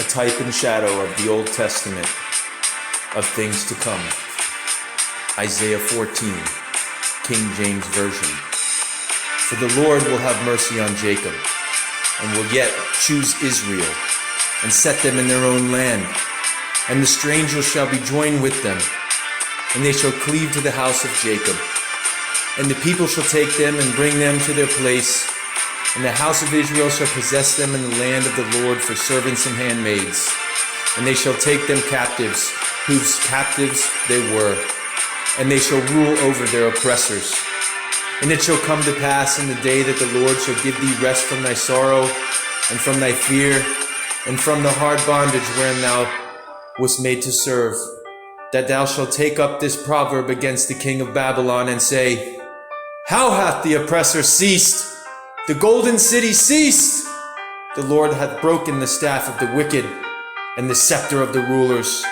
a type and shadow of the Old Testament of things to come. Isaiah 14, King James Version. For the Lord will have mercy on Jacob, and will yet choose Israel, and set them in their own land. And the stranger shall be joined with them, and they shall cleave to the house of Jacob. And the people shall take them and bring them to their place, and the house of Israel shall possess them in the land of the Lord for servants and handmaids. And they shall take them captives, whose captives they were, and they shall rule over their oppressors. And it shall come to pass in the day that the Lord shall give thee rest from thy sorrow, and from thy fear, and from the hard bondage wherein thou wast made to serve, that thou shalt take up this proverb against the king of Babylon, and say, How hath the oppressor ceased? The golden city ceased! The Lord hath broken the staff of the wicked, and the scepter of the rulers,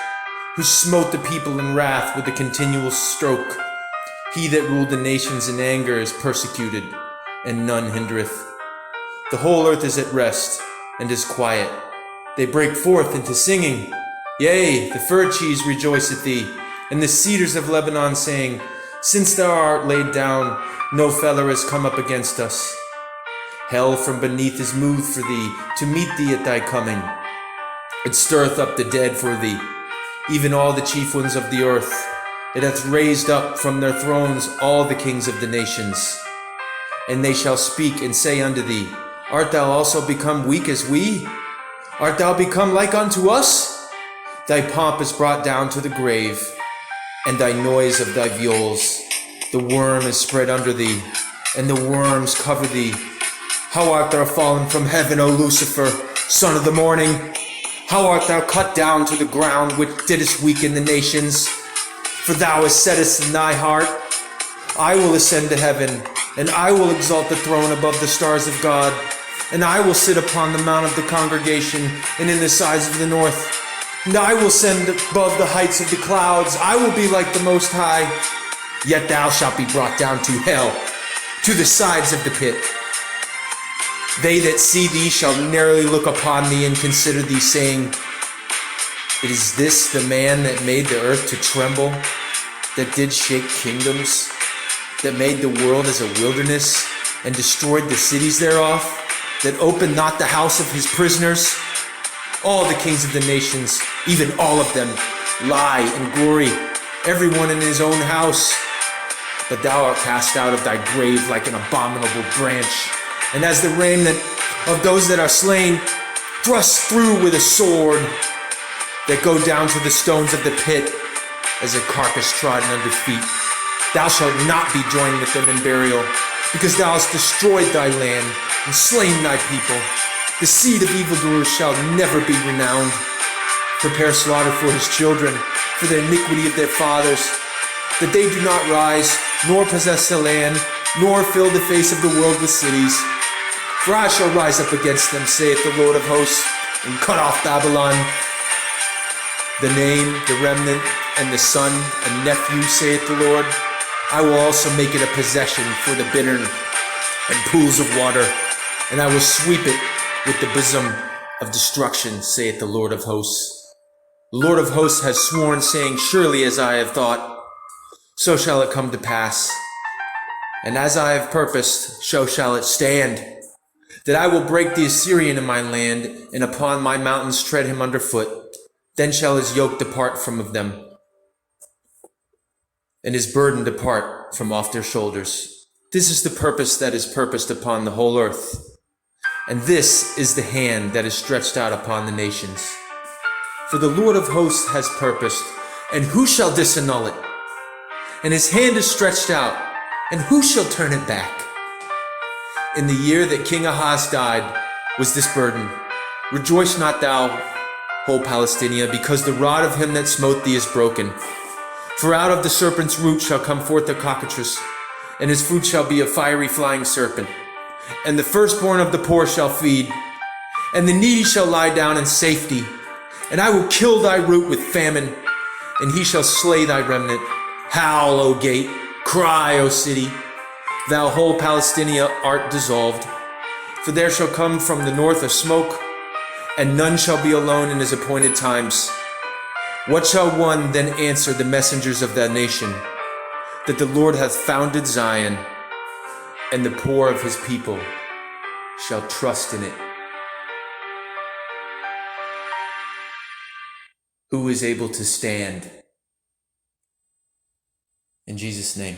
who smote the people in wrath with a continual stroke. He that ruled the nations in anger is persecuted, and none hindereth. The whole earth is at rest, and is quiet. They break forth into singing. Yea, the fir trees rejoice at thee, and the cedars of Lebanon, saying, Since thou art laid down, no feller is come up against us. Hell from beneath is moved for thee, to meet thee at thy coming. It stirreth up the dead for thee, even all the chief ones of the earth. It hath raised up from their thrones all the kings of the nations. And they shall speak and say unto thee, Art thou also become weak as we? Art thou become like unto us? Thy pomp is brought down to the grave, and thy noise of thy viols. The worm is spread under thee, and the worms cover thee. How art thou fallen from heaven, O Lucifer, son of the morning? How art thou cut down to the ground, which didst weaken the nations? For thou hast saidst in thy heart, I will ascend to heaven, and I will exalt the throne above the stars of God, and I will sit upon the mount of the congregation, and in the sides of the north. And I will send above the heights of the clouds. I will be like the Most High. Yet thou shalt be brought down to hell, to the sides of the pit. They that see thee shall narrowly look upon thee, and consider thee, saying, Is this the man that made the earth to tremble, that did shake kingdoms, that made the world as a wilderness, and destroyed the cities thereof, that opened not the house of his prisoners? All the kings of the nations, even all of them, lie in glory, everyone in his own house. But thou art cast out of thy grave like an abominable branch, and as the remnant of those that are slain, thrust through with a sword, that go down to the stones of the pit, as a carcass trodden under feet. Thou shalt not be joined with them in burial, because thou hast destroyed thy land, and slain thy people. The seed of evildoers shall never be renowned. Prepare slaughter for his children, for the iniquity of their fathers, that they do not rise, nor possess the land, nor fill the face of the world with cities. For I shall rise up against them, saith the Lord of hosts, and cut off Babylon. The name, the remnant, and the son and nephew, saith the Lord. I will also make it a possession for the bittern and pools of water, and I will sweep it with the bosom of destruction, saith the Lord of hosts. The Lord of hosts has sworn, saying, Surely as I have thought, so shall it come to pass. And as I have purposed, so shall it stand, that I will break the Assyrian in my land, and upon my mountains tread him under foot. Then shall his yoke depart from of them, and his burden depart from off their shoulders. This is the purpose that is purposed upon the whole earth, and this is the hand that is stretched out upon the nations. For the Lord of hosts has purposed, and who shall disannul it? And his hand is stretched out, and who shall turn it back? In the year that King Ahaz died was this burden. Rejoice not thou, whole Palestinia, because the rod of him that smote thee is broken. For out of the serpent's root shall come forth a cockatrice, and his fruit shall be a fiery flying serpent. And the firstborn of the poor shall feed, and the needy shall lie down in safety. And I will kill thy root with famine, and he shall slay thy remnant. Howl, O gate, cry, O city. Thou whole Palestinia art dissolved. For there shall come from the north a smoke, and none shall be alone in his appointed times. What shall one then answer the messengers of that nation? That the Lord hath founded Zion, and the poor of his people shall trust in it. Who is able to stand? In Jesus' name.